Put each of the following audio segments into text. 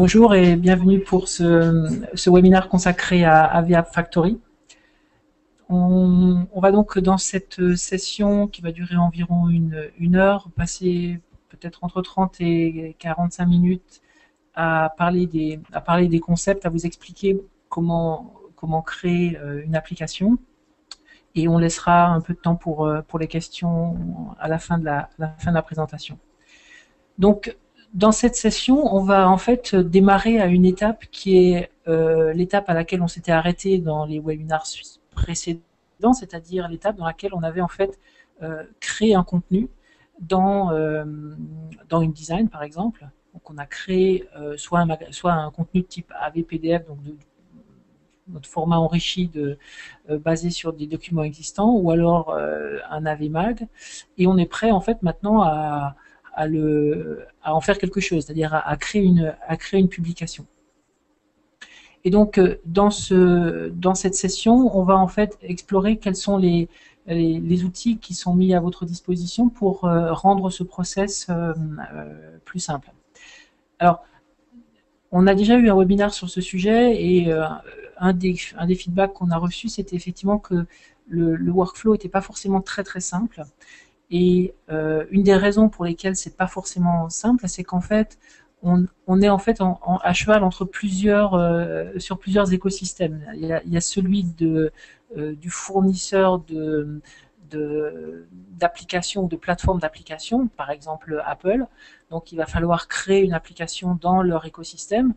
Bonjour et bienvenue pour ce webinaire consacré à VApp Factory. On va donc dans cette session qui va durer environ une heure, passer peut-être entre 30 et 45 minutes à parler des concepts, à vous expliquer comment créer une application. Et on laissera un peu de temps pour les questions à la fin de la présentation. Donc, dans cette session, on va en fait démarrer à une étape qui est l'étape à laquelle on s'était arrêté dans les webinars précédents, c'est-à-dire l'étape dans laquelle on avait en fait créé un contenu dans InDesign par exemple. Donc on a créé soit un contenu de type AVPDF, donc notre format enrichi basé sur des documents existants, ou alors un AVMag, et on est prêt en fait maintenant à en faire quelque chose, c'est-à-dire à créer une publication. Et donc dans cette session, on va en fait explorer quels sont les outils qui sont mis à votre disposition pour rendre ce process plus simple. Alors, on a déjà eu un webinaire sur ce sujet et un des feedbacks qu'on a reçus, c'était effectivement que le workflow n'était pas forcément très très simple. Et une des raisons pour lesquelles c'est pas forcément simple, c'est qu'en fait, on est en fait à cheval entre sur plusieurs écosystèmes. Il y a celui du fournisseur d'applications ou de plateformes d'applications, par exemple Apple. Donc il va falloir créer une application dans leur écosystème.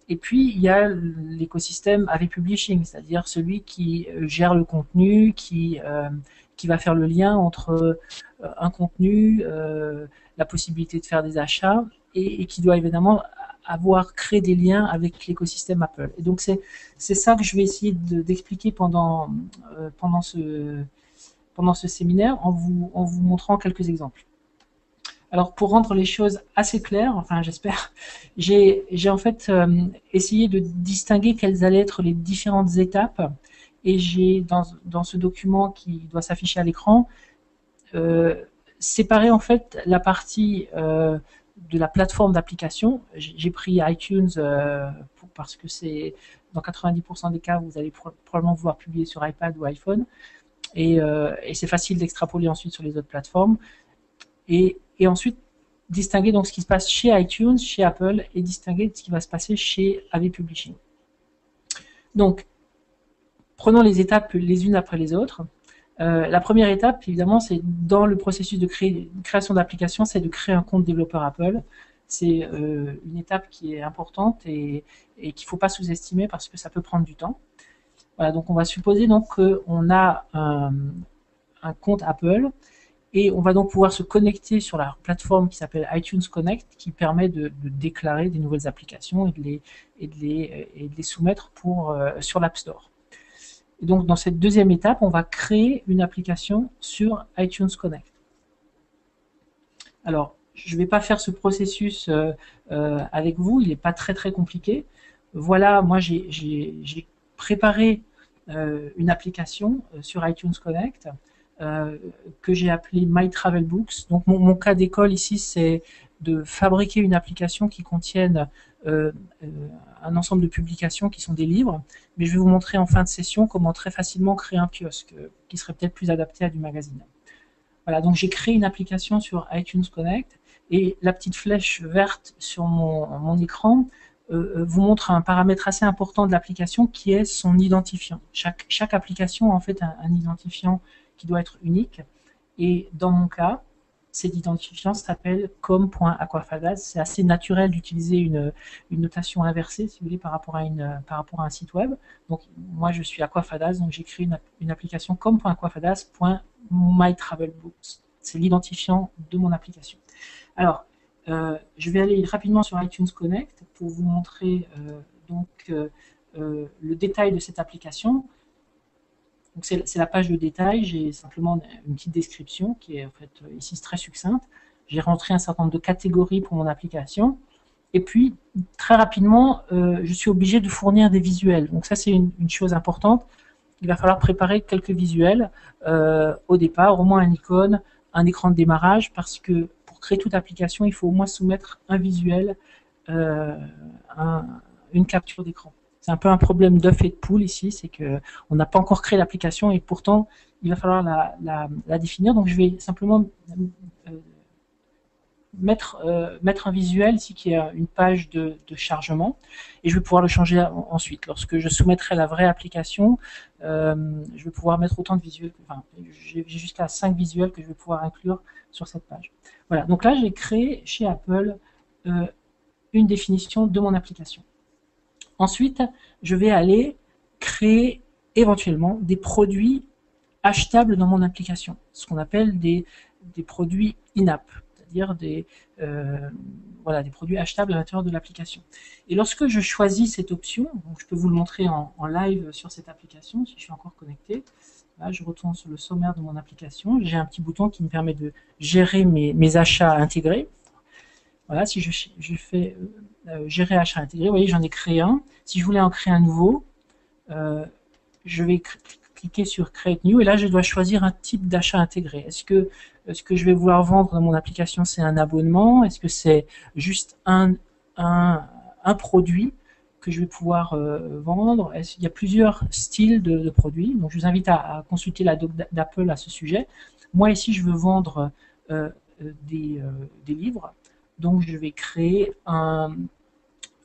Et puis il y a l'écosystème AV Publishing, c'est-à-dire celui qui gère le contenu, qui va faire le lien entre un contenu, la possibilité de faire des achats, et qui doit évidemment avoir créé des liens avec l'écosystème Apple. Et donc c'est ça que je vais essayer d'expliquer pendant ce séminaire en vous montrant quelques exemples. Alors pour rendre les choses assez claires, enfin j'espère, j'ai en fait essayé de distinguer quelles allaient être les différentes étapes, et j'ai dans ce document qui doit s'afficher à l'écran séparé en fait la partie de la plateforme d'application. J'ai pris iTunes parce que c'est dans 90% des cas vous allez probablement pouvoir publier sur iPad ou iPhone, et c'est facile d'extrapoler ensuite sur les autres plateformes, et ensuite distinguer donc ce qui se passe chez iTunes, chez Apple, et distinguer ce qui va se passer chez AV Publishing. Donc prenons les étapes les unes après les autres. La première étape, évidemment, c'est dans le processus de création d'application, c'est de créer un compte développeur Apple. C'est une étape qui est importante et qu'il ne faut pas sous-estimer parce que ça peut prendre du temps. Voilà, donc on va supposer donc qu'on a un compte Apple, et on va donc pouvoir se connecter sur la plateforme qui s'appelle iTunes Connect, qui permet de déclarer des nouvelles applications et de les soumettre sur l'App Store. Et donc dans cette deuxième étape, on va créer une application sur iTunes Connect. Alors, je ne vais pas faire ce processus avec vous, il n'est pas très très compliqué. Voilà, moi j'ai préparé une application sur iTunes Connect que j'ai appelée My Travel Books. Donc mon cas d'école ici, c'est de fabriquer une application qui contienne un ensemble de publications qui sont des livres, mais je vais vous montrer en fin de session comment très facilement créer un kiosque qui serait peut-être plus adapté à du magazine. Voilà, donc j'ai créé une application sur iTunes Connect, et la petite flèche verte sur mon écran vous montre un paramètre assez important de l'application qui est son identifiant. Chaque application a en fait un identifiant qui doit être unique, et dans mon cas, cet identifiant s'appelle com.aquafadas. C'est assez naturel d'utiliser une notation inversée, si vous voulez, par rapport à un site web. Donc moi je suis Aquafadas, donc j'ai créé une application com.aquafadas.mytravelbooks. C'est l'identifiant de mon application. Alors, je vais aller rapidement sur iTunes Connect pour vous montrer le détail de cette application. Donc c'est la page de détail, j'ai simplement une petite description qui est en fait ici très succincte. J'ai rentré un certain nombre de catégories pour mon application, et puis très rapidement je suis obligé de fournir des visuels. Donc ça c'est une chose importante, il va falloir préparer quelques visuels au départ, au moins une icône, un écran de démarrage, parce que pour créer toute application il faut au moins soumettre un visuel euh, une capture d'écran. C'est un peu un problème d'œuf et de poule ici, c'est que on n'a pas encore créé l'application et pourtant il va falloir la définir. Donc je vais simplement mettre un visuel ici qui est une page de chargement et je vais pouvoir le changer ensuite. Lorsque je soumettrai la vraie application, je vais pouvoir mettre autant de visuels, enfin j'ai jusqu'à 5 visuels que je vais pouvoir inclure sur cette page. Voilà, donc là j'ai créé chez Apple une définition de mon application. Ensuite, je vais aller créer éventuellement des produits achetables dans mon application, ce qu'on appelle des produits in-app, c'est-à-dire voilà, des produits achetables à l'intérieur de l'application. Et lorsque je choisis cette option, donc je peux vous le montrer en live sur cette application, si je suis encore connecté. Là, je retourne sur le sommaire de mon application. J'ai un petit bouton qui me permet de gérer mes achats intégrés. Voilà, si je fais gérer achat intégré, vous voyez, j'en ai créé un. Si je voulais en créer un nouveau, je vais cliquer sur Create New et là je dois choisir un type d'achat intégré. Est-ce que ce que je vais vouloir vendre dans mon application c'est un abonnement? Est-ce que c'est juste un produit que je vais pouvoir vendre? Il y a plusieurs styles de produits, donc je vous invite à consulter la doc d'Apple à ce sujet. Moi ici je veux vendre des livres, donc je vais créer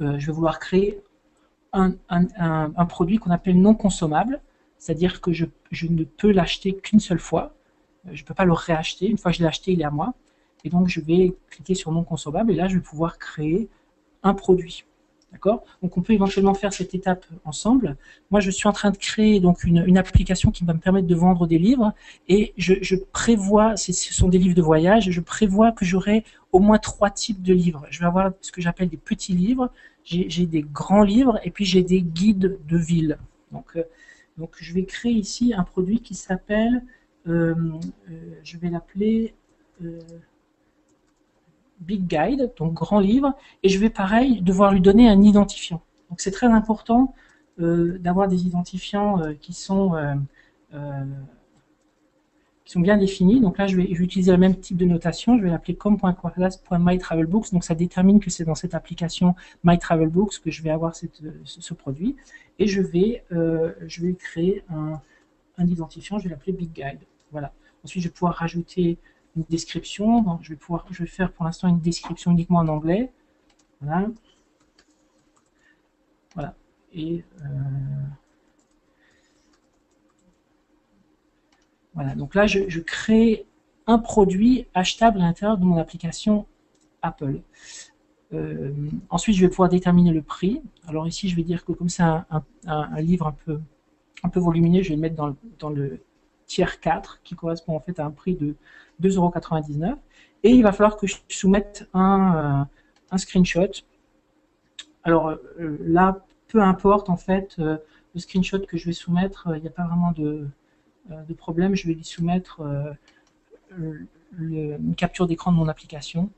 je vais vouloir créer un produit qu'on appelle non consommable, c'est-à-dire que je ne peux l'acheter qu'une seule fois, je ne peux pas le réacheter, une fois que je l'ai acheté, il est à moi, et donc je vais cliquer sur non consommable, et là je vais pouvoir créer un produit. D'accord? Donc on peut éventuellement faire cette étape ensemble. Moi je suis en train de créer donc une application qui va me permettre de vendre des livres, et je prévois, ce sont des livres de voyage, je prévois que j'aurai au moins 3 types de livres. Je vais avoir ce que j'appelle des petits livres, j'ai des grands livres, et puis j'ai des guides de ville. Donc je vais créer ici un produit qui s'appelle, je vais l'appeler Big Guide, donc grand livre, et je vais pareil devoir lui donner un identifiant. Donc c'est très important d'avoir des identifiants qui sont bien définis. Donc là, je vais utiliser le même type de notation. Je vais l'appeler com.mytravelbooks. Donc ça détermine que c'est dans cette application MyTravelBooks que je vais avoir ce produit. Et je vais créer un identifiant. Je vais l'appeler Big Guide. Voilà. Ensuite, je vais pouvoir rajouter une description. Donc, je vais faire pour l'instant une description uniquement en anglais. Voilà. Voilà. Et voilà, donc là, je crée un produit achetable à l'intérieur de mon application Apple. Ensuite, je vais pouvoir déterminer le prix. Alors ici, je vais dire que comme c'est un livre un peu volumineux, je vais le mettre dans le tiers 4, qui correspond en fait à un prix de 2,99 €. Et il va falloir que je soumette un screenshot. Alors là, peu importe en fait le screenshot que je vais soumettre, il n'y a pas vraiment de problème. Je vais lui soumettre une capture d'écran de mon application.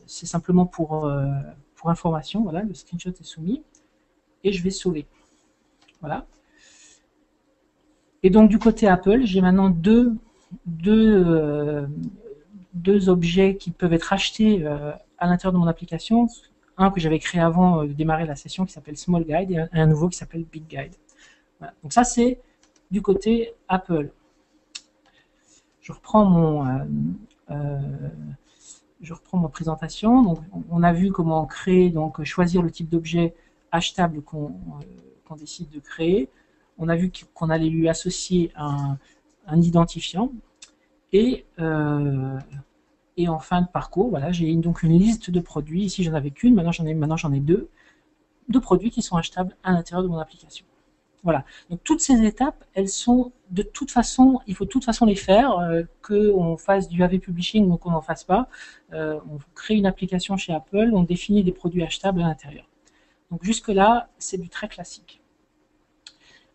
C'est simplement pour information. Voilà, le screenshot est soumis et je vais sauver. Voilà. Et donc du côté Apple, j'ai maintenant deux objets qui peuvent être achetés à l'intérieur de mon application. Un que j'avais créé avant de démarrer la session qui s'appelle Small Guide et un nouveau qui s'appelle Big Guide. Voilà. Donc ça c'est du côté Apple. Je reprends ma présentation. Donc, on a vu comment créer, donc choisir le type d'objet achetable qu'on décide de créer. On a vu qu'on allait lui associer un identifiant. Et en fin de parcours, voilà, j'ai donc une liste de produits. Ici, j'en avais qu'une. Maintenant, j'en ai deux produits qui sont achetables à l'intérieur de mon application. Voilà. Donc toutes ces étapes, elles sont de toute façon, il faut de toute façon les faire, qu'on fasse du AV Publishing ou qu'on n'en fasse pas. On crée une application chez Apple, on définit des produits achetables à l'intérieur. Donc jusque-là, c'est du très classique.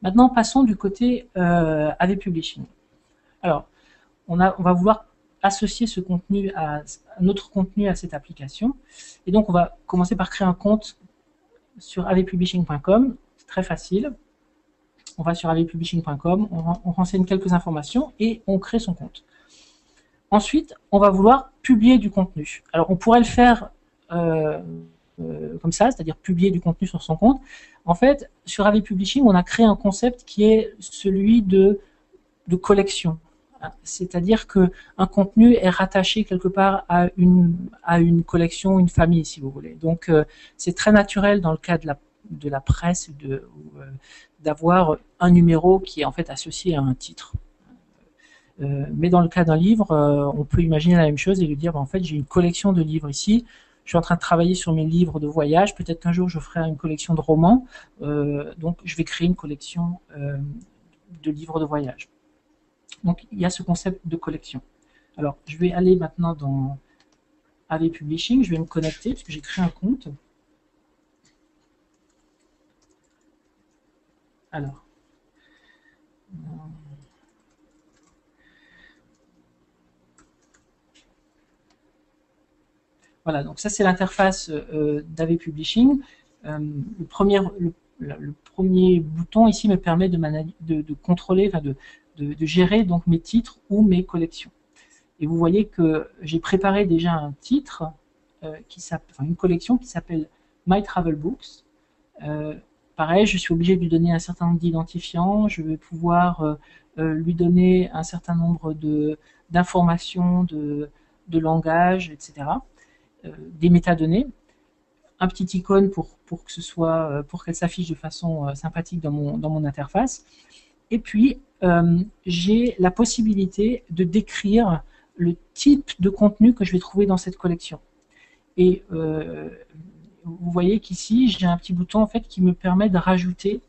Maintenant, passons du côté AV Publishing. Alors, on va vouloir associer ce contenu notre contenu à cette application. Et donc, on va commencer par créer un compte sur avpublishing.com. C'est très facile. On va sur avpublishing.com, on renseigne quelques informations et on crée son compte. Ensuite, on va vouloir publier du contenu. Alors, on pourrait le faire comme ça, c'est-à-dire publier du contenu sur son compte. En fait, sur AV Publishing, on a créé un concept qui est celui de collection. C'est-à-dire qu'un contenu est rattaché quelque part à une collection, une famille, si vous voulez. Donc, c'est très naturel dans le cas de la presse d'avoir un numéro qui est en fait associé à un titre. Mais dans le cas d'un livre, on peut imaginer la même chose et lui dire, en fait, j'ai une collection de livres ici. Je suis en train de travailler sur mes livres de voyage. Peut-être qu'un jour, je ferai une collection de romans. Donc, je vais créer une collection de livres de voyage. Donc, il y a ce concept de collection. Alors, je vais aller maintenant dans AV Publishing. Je vais me connecter parce que j'ai créé un compte. Alors. Voilà, donc ça c'est l'interface d'AV Publishing. Le premier bouton ici me permet de contrôler, enfin de gérer donc mes titres ou mes collections. Et vous voyez que j'ai préparé déjà un titre, une collection qui s'appelle My Travel Books. Pareil, je suis obligé de lui donner un certain nombre d'identifiants. Je vais pouvoir lui donner un certain nombre d'informations, de langage, etc. Des métadonnées, un petit icône pour qu'elle s'affiche de façon sympathique dans mon interface. Et puis, j'ai la possibilité de décrire le type de contenu que je vais trouver dans cette collection. Et vous voyez qu'ici, j'ai un petit bouton en fait qui me permet de rajouter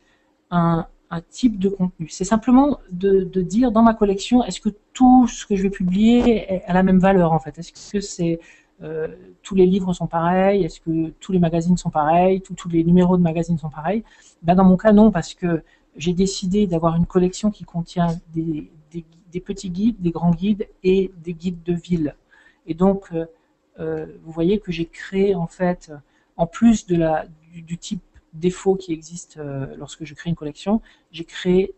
un type de contenu. C'est simplement de dire dans ma collection, est-ce que tout ce que je vais publier a la même valeur en fait? Est-ce que c'est tous les livres sont pareils? Est-ce que tous les magazines sont pareils? Tous les numéros de magazines sont pareils? Ben, dans mon cas, non, parce que j'ai décidé d'avoir une collection qui contient des petits guides, des grands guides et des guides de ville. Et donc, vous voyez que j'ai créé, en fait, en plus du type défaut qui existe lorsque je crée une collection, j'ai créé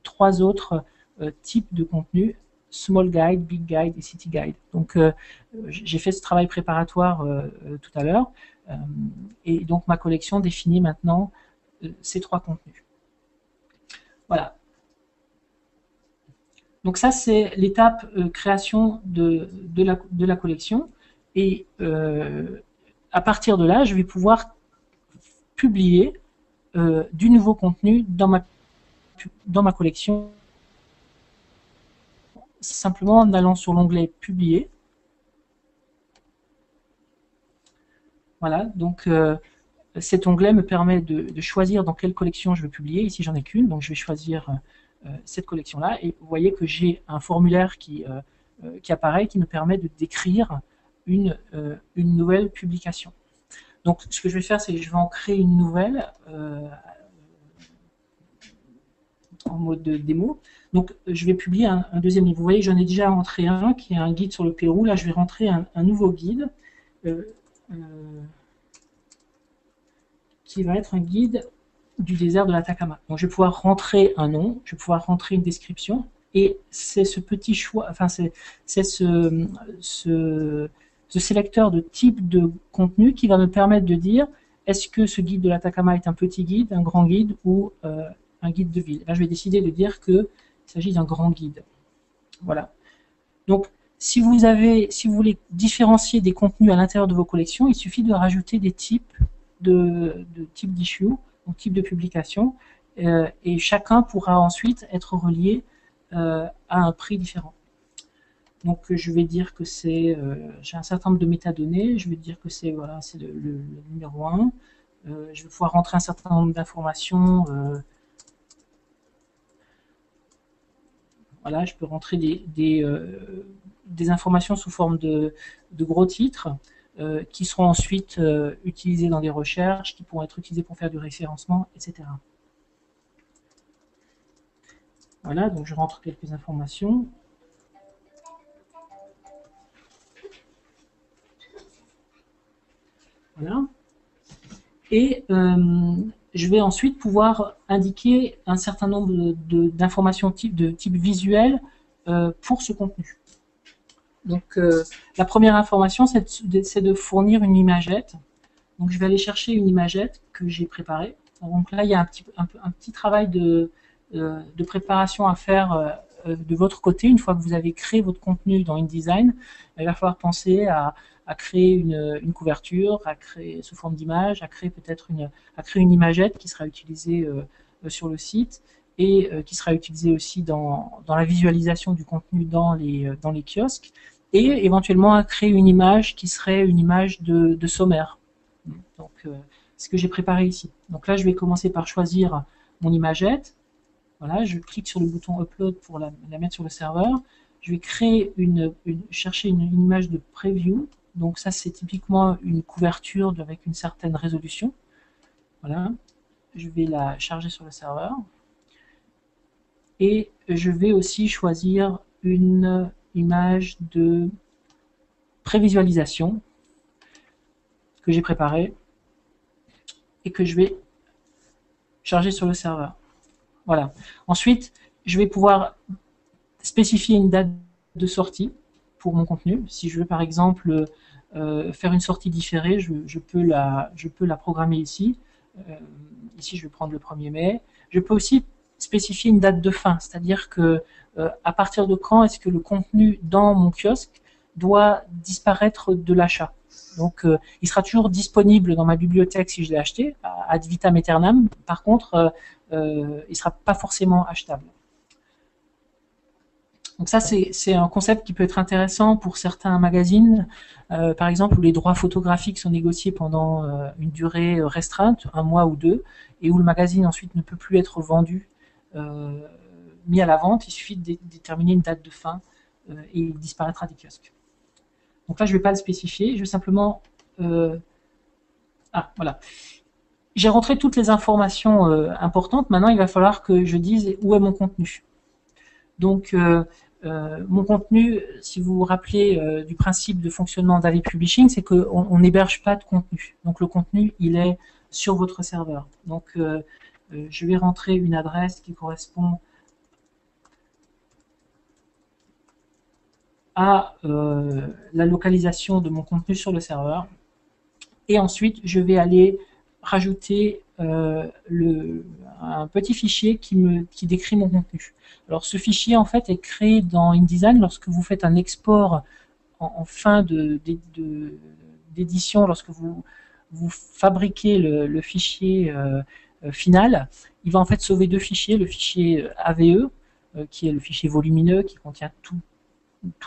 3 autres types de contenus: Small Guide, Big Guide et City Guide. Donc, j'ai fait ce travail préparatoire tout à l'heure. Et donc, ma collection définit maintenant ces 3 contenus. Voilà. Donc ça, c'est l'étape création de la collection. Et à partir de là, je vais pouvoir publier du nouveau contenu dans ma collection, simplement en allant sur l'onglet Publier. Voilà, donc cet onglet me permet de choisir dans quelle collection je veux publier. Ici, j'en ai qu'une, donc je vais choisir cette collection-là. Et vous voyez que j'ai un formulaire qui apparaît, qui me permet de décrire une nouvelle publication. Donc, ce que je vais faire, c'est que je vais en créer une nouvelle en mode démo. Donc, je vais publier un deuxième livre. Vous voyez, j'en ai déjà rentré un qui est un guide sur le Pérou. Là, je vais rentrer un nouveau guide qui va être un guide du désert de l'Atacama. Donc, je vais pouvoir rentrer un nom, je vais pouvoir rentrer une description, et c'est ce petit choix, enfin, c'est ce sélecteur de type de contenu qui va me permettre de dire est-ce que ce guide de l'Atacama est un petit guide, un grand guide ou un guide de ville. Là, je vais décider de dire qu'il s'agit d'un grand guide. Voilà. Donc, si vous voulez différencier des contenus à l'intérieur de vos collections, il suffit de rajouter des types de types d'issue, donc type de publication, et chacun pourra ensuite être relié à un prix différent. Donc je vais dire que c'est, j'ai un certain nombre de métadonnées, je vais dire que c'est voilà, c'est le numéro 1. Je vais pouvoir rentrer un certain nombre d'informations. Voilà, je peux rentrer des informations sous forme de gros titres qui seront ensuite utilisés dans des recherches, qui pourront être utilisés pour faire du référencement, etc. Voilà, donc je rentre quelques informations. Voilà. Et je vais ensuite pouvoir indiquer un certain nombre d'informations de type visuel pour ce contenu. Donc, la première information, c'est de fournir une imagette. Donc, je vais aller chercher une imagette que j'ai préparée. Donc là, il y a un petit travail de préparation à faire de votre côté. Une fois que vous avez créé votre contenu dans InDesign, il va falloir penser à créer une couverture, à créer sous forme d'image, à créer peut-être une imagette qui sera utilisée sur le site et qui sera utilisée aussi dans la visualisation du contenu dans les kiosques, et éventuellement à créer une image qui serait une image de sommaire. Donc, ce que j'ai préparé ici. Donc là, je vais commencer par choisir mon imagette. Voilà, je clique sur le bouton Upload pour la mettre sur le serveur. Je vais créer chercher une image de preview. Donc ça, c'est typiquement une couverture avec une certaine résolution. Voilà, je vais la charger sur le serveur. Et je vais aussi choisir une image de prévisualisation que j'ai préparée et que je vais charger sur le serveur. Voilà. Ensuite, je vais pouvoir spécifier une date de sortie pour mon contenu. Si je veux par exemple faire une sortie différée, je peux la programmer ici. Ici, je vais prendre le 1er mai. Je peux aussi spécifier une date de fin, c'est-à-dire que à partir de quand est-ce que le contenu dans mon kiosque doit disparaître de l'achat. Donc, il sera toujours disponible dans ma bibliothèque si je l'ai acheté, ad vitam aeternam. Par contre, il ne sera pas forcément achetable. Donc ça, c'est un concept qui peut être intéressant pour certains magazines, par exemple, où les droits photographiques sont négociés pendant une durée restreinte, 1 mois ou 2, et où le magazine ensuite ne peut plus être vendu, mis à la vente. Il suffit de déterminer une date de fin et il disparaîtra des kiosques. Donc là, je ne vais pas le spécifier, je vais simplement... voilà. J'ai rentré toutes les informations importantes. Maintenant, il va falloir que je dise où est mon contenu. Donc, mon contenu, si vous vous rappelez du principe de fonctionnement d'AV Publishing, c'est qu'on n'héberge pas de contenu. Donc, le contenu, il est sur votre serveur. Donc, je vais rentrer une adresse qui correspond à la localisation de mon contenu sur le serveur. Et ensuite, je vais aller rajouter un petit fichier qui décrit mon contenu. Alors, ce fichier, en fait, est créé dans InDesign lorsque vous faites un export en fin d'édition, lorsque vous fabriquez le fichier final. Il va en fait sauver 2 fichiers, le fichier AVE, qui est le fichier volumineux, qui contient tout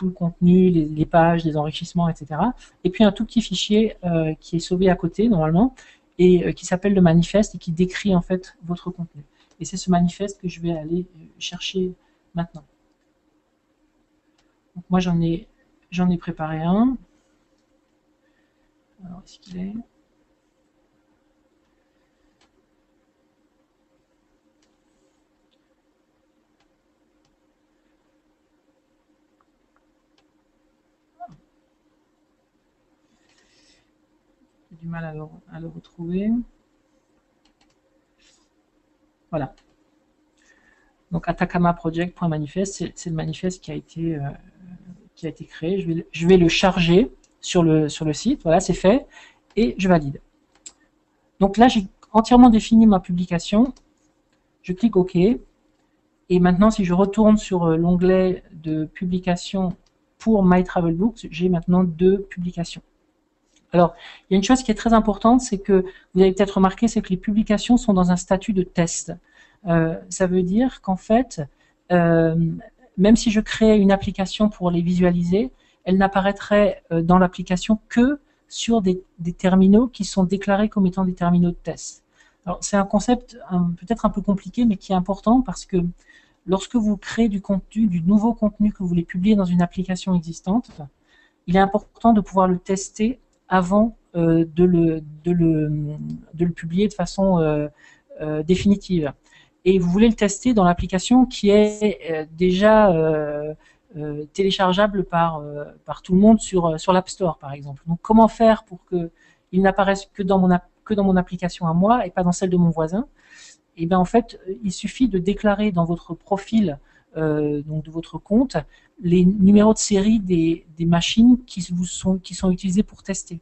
le contenu, les pages, les enrichissements, etc. Et puis un tout petit fichier qui est sauvé à côté, normalement, et qui s'appelle le manifeste et qui décrit en fait votre contenu. Et c'est ce manifeste que je vais aller chercher maintenant. Donc moi j'en ai préparé un. Alors, est-ce qu'il est? J'ai du mal à le retrouver. Voilà. Donc atacamaproject.manifest, c'est le manifeste qui a été créé. Je vais le charger sur le site. Voilà, c'est fait. Et je valide. Donc là, j'ai entièrement défini ma publication. Je clique OK. Et maintenant, si je retourne sur l'onglet de publication pour My Travel Books, j'ai maintenant 2 publications. Alors, il y a une chose qui est très importante, c'est que vous avez peut-être remarqué, c'est que les publications sont dans un statut de test. Ça veut dire qu'en fait, même si je crée une application pour les visualiser, elle n'apparaîtrait dans l'application que sur des terminaux qui sont déclarés comme étant des terminaux de test. Alors, c'est un concept peut-être un peu compliqué, mais qui est important parce que lorsque vous créez du contenu, du nouveau contenu que vous voulez publier dans une application existante, il est important de pouvoir le tester avant de le publier de façon définitive. Et vous voulez le tester dans l'application qui est déjà téléchargeable par tout le monde sur l'App Store, par exemple. Donc, comment faire pour qu'il n'apparaisse que dans mon application à moi et pas dans celle de mon voisin? Et bien, en fait, il suffit de déclarer dans votre profil donc de votre compte, les numéros de série des machines qui sont utilisées pour tester.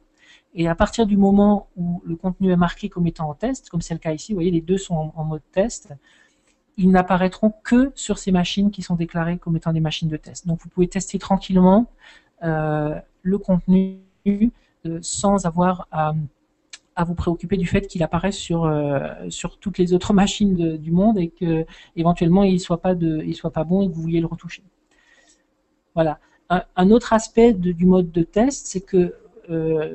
Et à partir du moment où le contenu est marqué comme étant en test, comme c'est le cas ici, vous voyez, les deux sont en mode test, ils n'apparaîtront que sur ces machines qui sont déclarées comme étant des machines de test. Donc vous pouvez tester tranquillement le contenu sans avoir à vous préoccuper du fait qu'il apparaisse sur toutes les autres machines du monde et que éventuellement il soit pas bon et que vous vouliez le retoucher. Voilà. Un autre aspect du mode de test, c'est que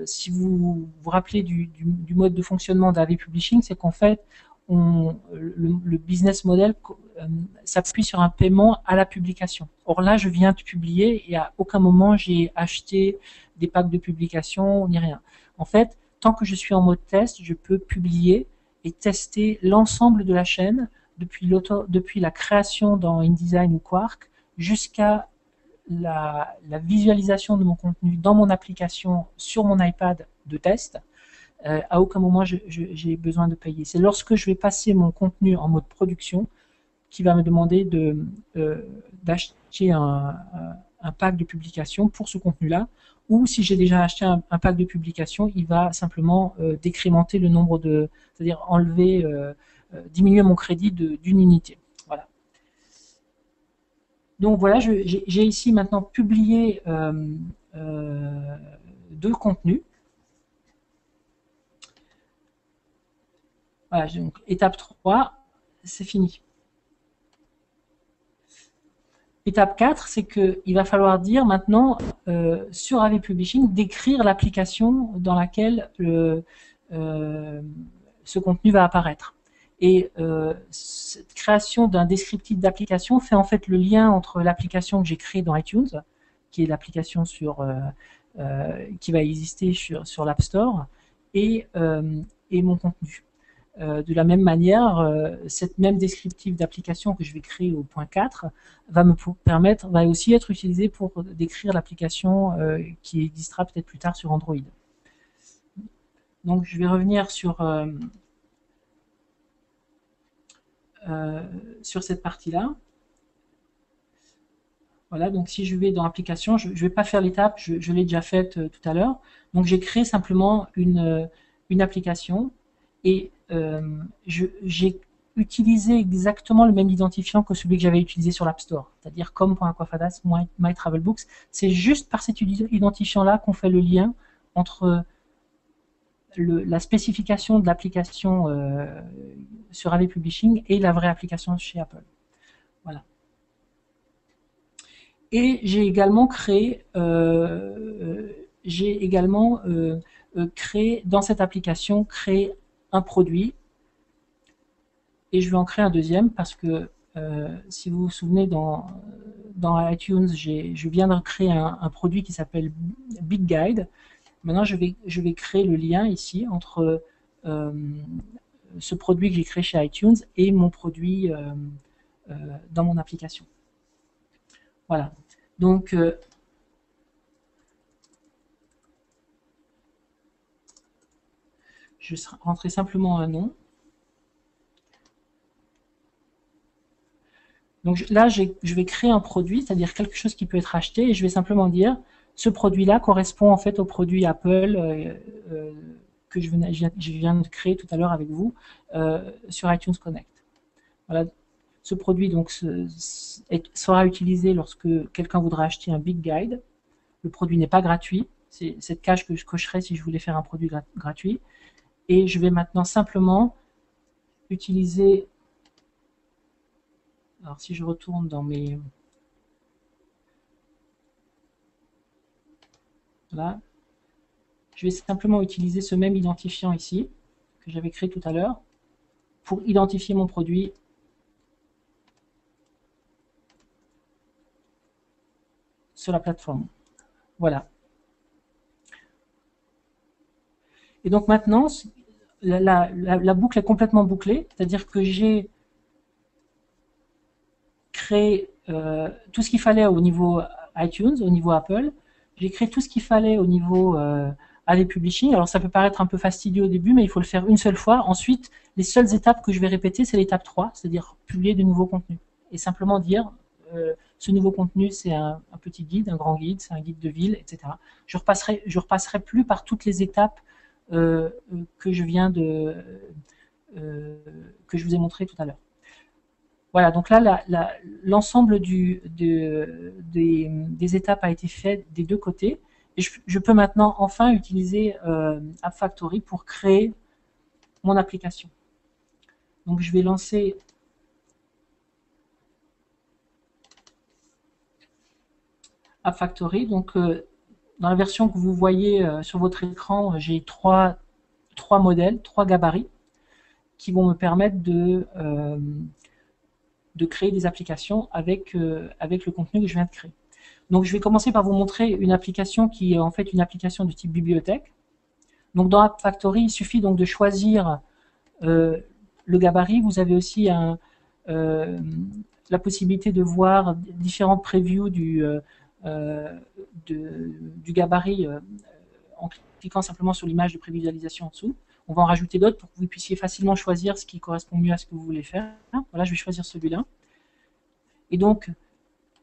si vous vous rappelez du mode de fonctionnement d'AV Publishing, c'est qu'en fait, le business model s'appuie sur un paiement à la publication. Or là, je viens de publier et à aucun moment j'ai acheté des packs de publication ni rien. En fait, tant que je suis en mode test, je peux publier et tester l'ensemble de la chaîne depuis la création dans InDesign ou Quark jusqu'à la visualisation de mon contenu dans mon application sur mon iPad de test. À aucun moment j'ai besoin de payer. C'est lorsque je vais passer mon contenu en mode production qui va me demander d'acheter un pack de publication pour ce contenu-là, ou si j'ai déjà acheté un pack de publication, il va simplement décrémenter le nombre c'est-à-dire diminuer mon crédit d'une unité. Voilà. Donc voilà, j'ai ici maintenant publié deux contenus. Voilà, donc étape 3, c'est fini. Étape 4, c'est qu'il va falloir dire maintenant sur AV Publishing décrire l'application dans laquelle ce contenu va apparaître. Et cette création d'un descriptif d'application fait en fait le lien entre l'application que j'ai créée dans iTunes, qui est l'application qui va exister sur l'App Store, et mon contenu. De la même manière, cette même descriptif d'application que je vais créer au point 4 va aussi être utilisé pour décrire l'application qui existera peut-être plus tard sur Android. Donc je vais revenir sur cette partie-là. Voilà, donc si je vais dans l'application, je ne vais pas faire l'étape, je l'ai déjà faite tout à l'heure. Donc j'ai créé simplement une application et j'ai utilisé exactement le même identifiant que celui que j'avais utilisé sur l'App Store, c'est-à-dire com.aquafadas mytravelbooks. C'est juste par cet identifiant-là qu'on fait le lien entre la spécification de l'application sur AV Publishing et la vraie application chez Apple. Voilà. Et j'ai également créé dans cette application un produit, et je vais en créer un deuxième parce que si vous vous souvenez dans iTunes, je viens de créer un produit qui s'appelle Big Guide. Maintenant je vais créer le lien ici entre ce produit que j'ai créé chez iTunes et mon produit dans mon application. Voilà, donc je vais rentrer simplement un nom. Donc là, je vais créer un produit, c'est-à-dire quelque chose qui peut être acheté, et je vais simplement dire ce produit-là correspond en fait au produit Apple que je viens de créer tout à l'heure avec vous sur iTunes Connect. Voilà. Ce produit donc sera utilisé lorsque quelqu'un voudra acheter un Big Guide. Le produit n'est pas gratuit, c'est cette case que je cocherais si je voulais faire un produit gratuit. Et je vais maintenant simplement utiliser, alors si je retourne dans mes, voilà, je vais simplement utiliser ce même identifiant ici, que j'avais créé tout à l'heure, pour identifier mon produit sur la plateforme. Voilà. Et donc maintenant, la boucle est complètement bouclée, c'est-à-dire que j'ai créé tout ce qu'il fallait au niveau iTunes, au niveau Apple, j'ai créé tout ce qu'il fallait au niveau AV Publishing. Alors ça peut paraître un peu fastidieux au début, mais il faut le faire une seule fois. Ensuite, les seules étapes que je vais répéter, c'est l'étape 3, c'est-à-dire publier de nouveaux contenus. Et simplement dire, ce nouveau contenu, c'est un petit guide, un grand guide, c'est un guide de ville, etc. Je repasserai plus par toutes les étapes que je viens que je vous ai montré tout à l'heure. Voilà, donc là, l'ensemble des étapes a été fait des deux côtés. Et je peux maintenant enfin utiliser App Factory pour créer mon application. Donc je vais lancer App Factory. Donc dans la version que vous voyez sur votre écran, j'ai trois modèles, trois gabarits qui vont me permettre de créer des applications avec le contenu que je viens de créer. Donc je vais commencer par vous montrer une application qui est en fait une application de type bibliothèque. Donc dans App Factory, il suffit donc de choisir le gabarit. Vous avez aussi la possibilité de voir différentes previews du gabarit en cliquant simplement sur l'image de prévisualisation en dessous. On va en rajouter d'autres pour que vous puissiez facilement choisir ce qui correspond mieux à ce que vous voulez faire. Voilà, je vais choisir celui-là. Et donc,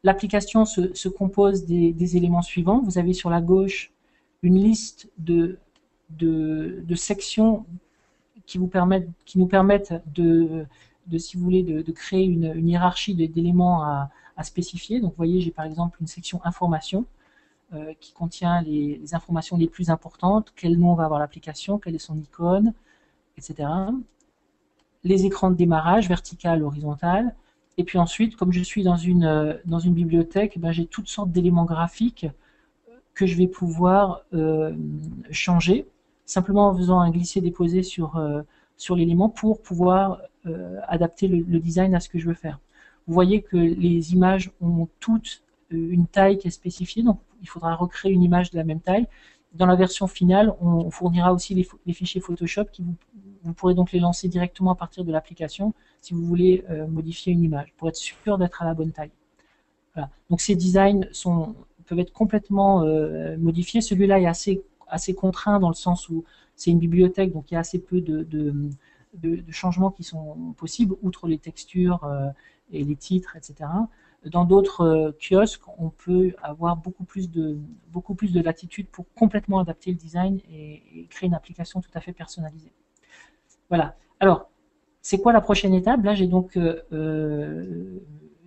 l'application se compose des éléments suivants. Vous avez sur la gauche une liste de sections qui nous permettent si vous voulez, de créer une hiérarchie d'éléments à spécifier. Donc, vous voyez, j'ai par exemple une section information qui contient les informations les plus importantes, quel nom va avoir l'application, quelle est son icône, etc. Les écrans de démarrage, vertical, horizontal. Et puis ensuite, comme je suis dans une bibliothèque, j'ai toutes sortes d'éléments graphiques que je vais pouvoir changer, simplement en faisant un glisser-déposer sur l'élément pour pouvoir adapter le design à ce que je veux faire. Vous voyez que les images ont toutes une taille qui est spécifiée, donc il faudra recréer une image de la même taille. Dans la version finale, on fournira aussi les fichiers Photoshop qui vous pourrez donc les lancer directement à partir de l'application si vous voulez modifier une image, pour être sûr d'être à la bonne taille. Voilà. Donc ces designs peuvent être complètement modifiés. Celui-là est assez contraint dans le sens où c'est une bibliothèque, donc il y a assez peu de changements qui sont possibles, outre les textures et les titres, etc. Dans d'autres kiosques, on peut avoir beaucoup plus de latitude pour complètement adapter le design et créer une application tout à fait personnalisée. Voilà. Alors, c'est quoi la prochaine étape? Là, j'ai donc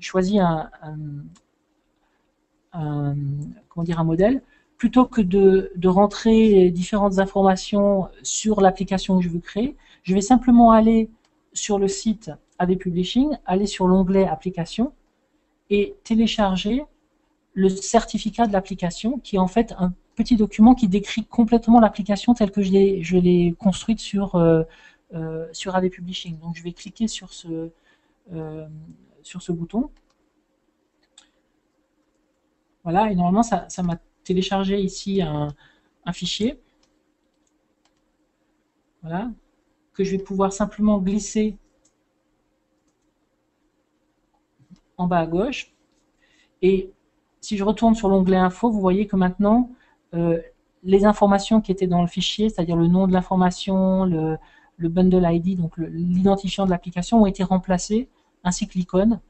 choisi un modèle. Plutôt que de rentrer différentes informations sur l'application que je veux créer, je vais simplement aller sur le site AD Publishing, aller sur l'onglet Application et télécharger le certificat de l'application, qui est en fait un petit document qui décrit complètement l'application telle que je l'ai construite sur AD Publishing. Donc je vais cliquer sur ce bouton. Voilà, et normalement ça m'a téléchargé ici un fichier. Voilà, que je vais pouvoir simplement glisser en bas à gauche. Et si je retourne sur l'onglet Info, vous voyez que maintenant, les informations qui étaient dans le fichier, c'est-à-dire le nom de l'information, le bundle ID, donc l'identifiant de l'application, ont été remplacés, ainsi que l'icône.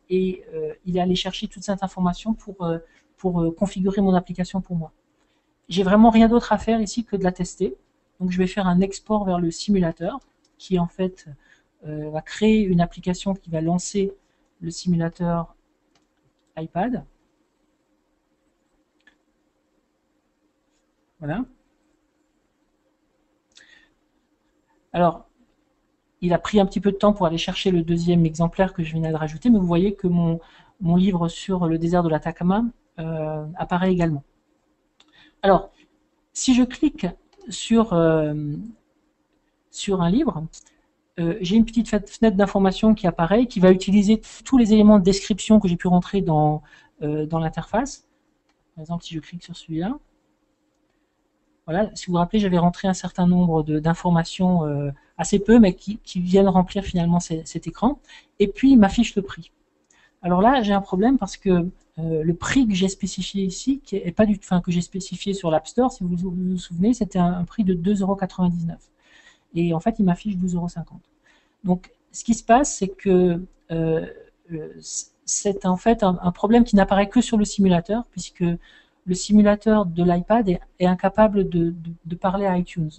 Et il est allé chercher toute cette information pour configurer mon application pour moi. J'ai vraiment rien d'autre à faire ici que de la tester. Donc je vais faire un export vers le simulateur, qui en fait va créer une application qui va lancer le simulateur iPad. Voilà. Alors, il a pris un petit peu de temps pour aller chercher le deuxième exemplaire que je venais de rajouter, mais vous voyez que mon livre sur le désert de l'Atacama apparaît également. Alors, si je clique sur un livre, j'ai une petite fenêtre d'information qui apparaît, qui va utiliser tous les éléments de description que j'ai pu rentrer dans l'interface. Par exemple, si je clique sur celui-là, voilà, si vous vous rappelez, j'avais rentré un certain nombre d'informations, assez peu, mais qui viennent remplir finalement cet écran. Et puis, il m'affiche le prix. Alors là, j'ai un problème parce que le prix que j'ai spécifié ici, que j'ai spécifié sur l'App Store, si vous vous souvenez, c'était un prix de 2,99 €. Et en fait, il m'affiche 12,50 €. Donc, ce qui se passe, c'est que c'est en fait un problème qui n'apparaît que sur le simulateur, puisque le simulateur de l'iPad est incapable de parler à iTunes.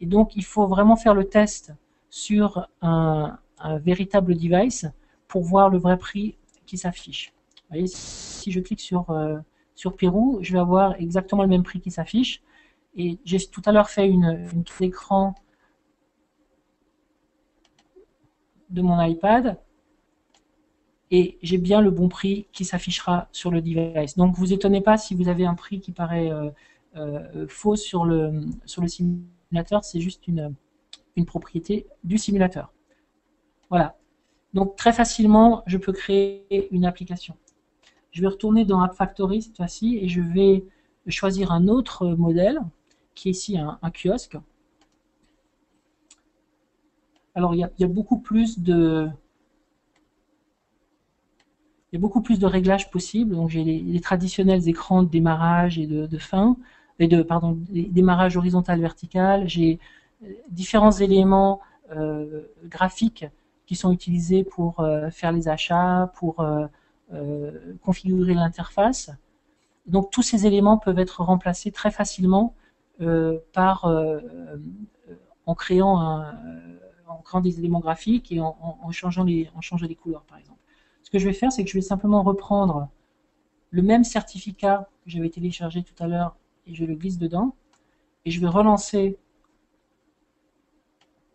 Et donc, il faut vraiment faire le test sur un véritable device pour voir le vrai prix qui s'affiche. Vous voyez, si je clique sur Pérou, je vais avoir exactement le même prix qui s'affiche. Et j'ai tout à l'heure fait une capture d'écran de mon iPad et j'ai bien le bon prix qui s'affichera sur le device. Donc vous étonnez pas si vous avez un prix qui paraît faux sur le simulateur, c'est juste une propriété du simulateur. Voilà. Donc très facilement, je peux créer une application. Je vais retourner dans App Factory cette fois-ci et je vais choisir un autre modèle qui est ici un kiosque. Alors il y a beaucoup plus de réglages possibles. Donc j'ai les traditionnels écrans de démarrage et de fin, et pardon, démarrage horizontal vertical. J'ai différents éléments graphiques qui sont utilisés pour faire les achats, pour configurer l'interface. Donc tous ces éléments peuvent être remplacés très facilement en créant des éléments graphiques et en changeant les couleurs, par exemple. Ce que je vais faire, c'est que je vais simplement reprendre le même certificat que j'avais téléchargé tout à l'heure et je le glisse dedans. Et je vais relancer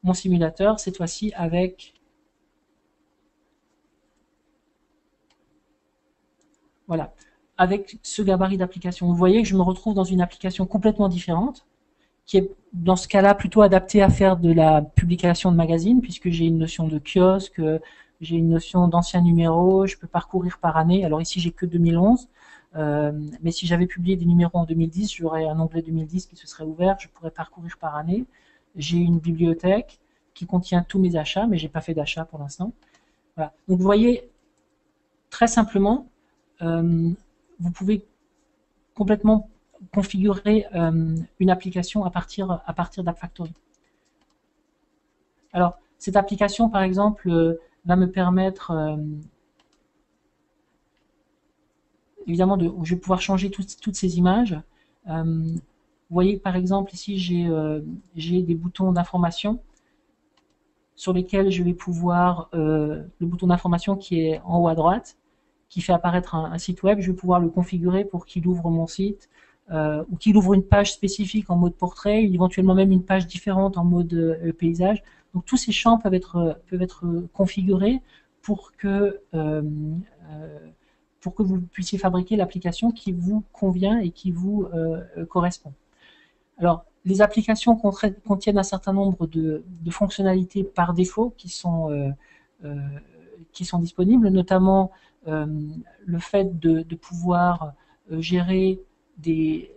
mon simulateur, cette fois-ci avec voilà, avec ce gabarit d'application. Vous voyez que je me retrouve dans une application complètement différente, qui est dans ce cas-là plutôt adaptée à faire de la publication de magazines, puisque j'ai une notion de kiosque, j'ai une notion d'anciens numéros, je peux parcourir par année. Alors ici, j'ai que 2011, mais si j'avais publié des numéros en 2010, j'aurais un onglet 2010 qui se serait ouvert, je pourrais parcourir par année. J'ai une bibliothèque qui contient tous mes achats, mais j'ai pas fait d'achat pour l'instant. Voilà. Donc vous voyez, très simplement, vous pouvez complètement configurer une application à partir d'App Factory. Alors, cette application, par exemple, va me permettre, évidemment, je vais pouvoir changer toutes ces images. Vous voyez, par exemple, ici, j'ai des boutons d'information sur lesquels je vais pouvoir, le bouton d'information qui est en haut à droite, qui fait apparaître un site web, je vais pouvoir le configurer pour qu'il ouvre mon site, ou qu'il ouvre une page spécifique en mode portrait, éventuellement même une page différente en mode paysage. Donc tous ces champs peuvent être configurés pour que vous puissiez fabriquer l'application qui vous convient et qui vous correspond. Alors, les applications contiennent un certain nombre de fonctionnalités par défaut qui sont disponibles, notamment le fait de pouvoir gérer des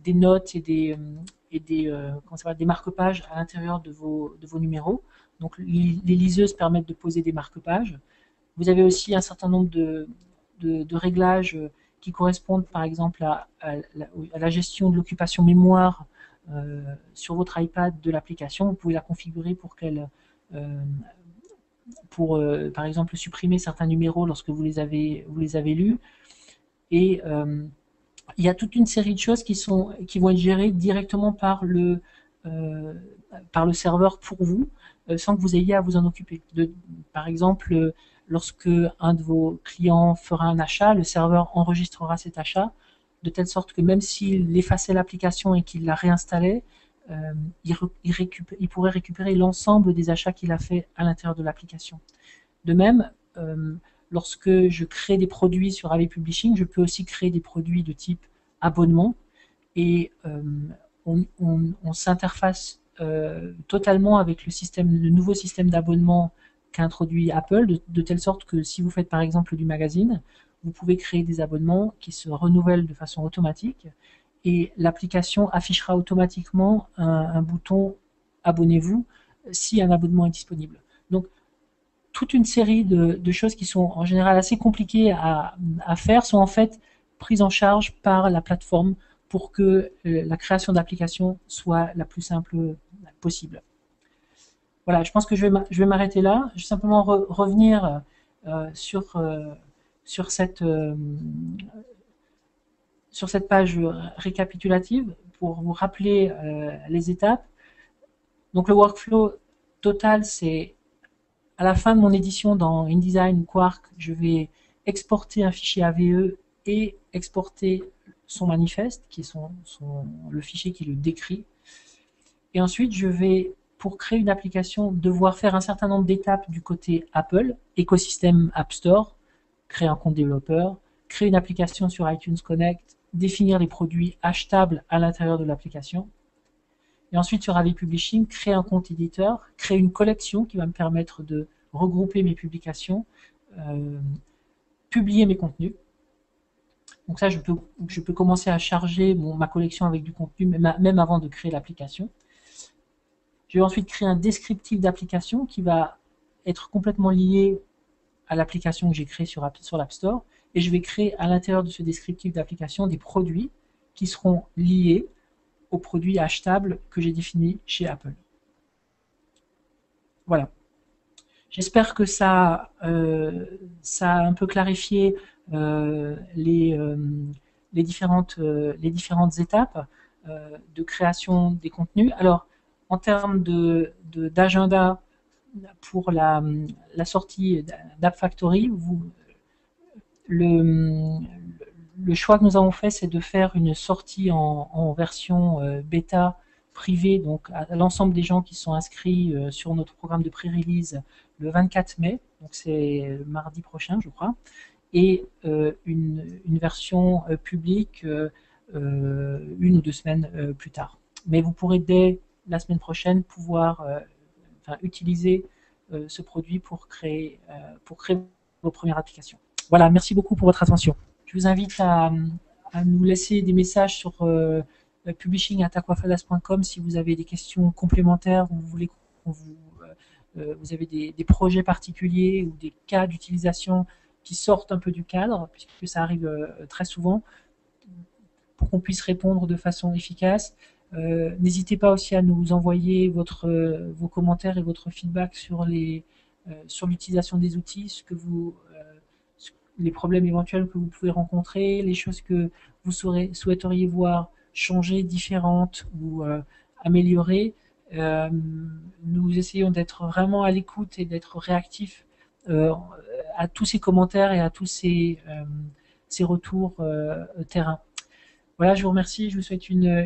notes et des marque-pages à l'intérieur de vos numéros. Donc les liseuses permettent de poser des marque-pages. Vous avez aussi un certain nombre de réglages qui correspondent par exemple à la gestion de l'occupation mémoire sur votre iPad de l'application. Vous pouvez la configurer pour qu'elle par exemple supprimer certains numéros lorsque vous les avez lus. Et il y a toute une série de choses qui vont être gérées directement par le serveur pour vous, sans que vous ayez à vous en occuper. Par exemple, lorsque un de vos clients fera un achat, le serveur enregistrera cet achat, de telle sorte que même s'il effaçait l'application et qu'il la réinstallait, il pourrait récupérer l'ensemble des achats qu'il a fait à l'intérieur de l'application. De même, lorsque je crée des produits sur AV Publishing, je peux aussi créer des produits de type abonnement et on s'interface totalement avec le nouveau système d'abonnement qu'a introduit Apple, de telle sorte que si vous faites par exemple du magazine, vous pouvez créer des abonnements qui se renouvellent de façon automatique et l'application affichera automatiquement un bouton abonnez-vous si un abonnement est disponible. Donc toute une série de choses qui sont en général assez compliquées à faire sont en fait prises en charge par la plateforme pour que la création d'applications soit la plus simple possible. Voilà, je pense que je vais m'arrêter là. Je vais simplement revenir sur cette sur cette page récapitulative pour vous rappeler les étapes. Donc le workflow total, c'est à la fin de mon édition dans InDesign ou Quark, je vais exporter un fichier AVE et exporter son manifeste, qui est le fichier qui le décrit. Et ensuite, je vais, pour créer une application, devoir faire un certain nombre d'étapes du côté Apple, écosystème App Store, créer un compte développeur, créer une application sur iTunes Connect, définir les produits achetables à l'intérieur de l'application. Et ensuite, sur AV Publishing, créer un compte éditeur, créer une collection qui va me permettre de regrouper mes publications, publier mes contenus. Donc ça, je peux commencer à charger ma collection avec du contenu, même avant de créer l'application. Je vais ensuite créer un descriptif d'application qui va être complètement lié à l'application que j'ai créée sur l'App Store. Et je vais créer à l'intérieur de ce descriptif d'application des produits qui seront liés aux produits achetables que j'ai définis chez Apple. Voilà. J'espère que ça a un peu clarifié les différentes étapes de création des contenus. Alors, en termes d'agenda pour la sortie d'App Factory, le choix que nous avons fait, c'est de faire une sortie en version bêta privée, donc à l'ensemble des gens qui sont inscrits sur notre programme de pré-release le 24 mai, donc c'est mardi prochain, je crois, et une version publique une ou 2 semaines plus tard. Mais vous pourrez dès la semaine prochaine pouvoir utiliser ce produit pour créer vos premières applications. Voilà, merci beaucoup pour votre attention. Je vous invite à nous laisser des messages sur publishing@aquafadas.com si vous avez des questions complémentaires ou vous voulez vous avez des projets particuliers ou des cas d'utilisation qui sortent un peu du cadre, puisque ça arrive très souvent, pour qu'on puisse répondre de façon efficace. N'hésitez pas aussi à nous envoyer vos commentaires et votre feedback sur l'utilisation des outils, les problèmes éventuels que vous pouvez rencontrer, les choses que vous souhaiteriez voir changer, différentes ou améliorer. Nous essayons d'être vraiment à l'écoute et d'être réactifs à tous ces commentaires et à tous ces retours terrain. Voilà, je vous remercie, je vous souhaite une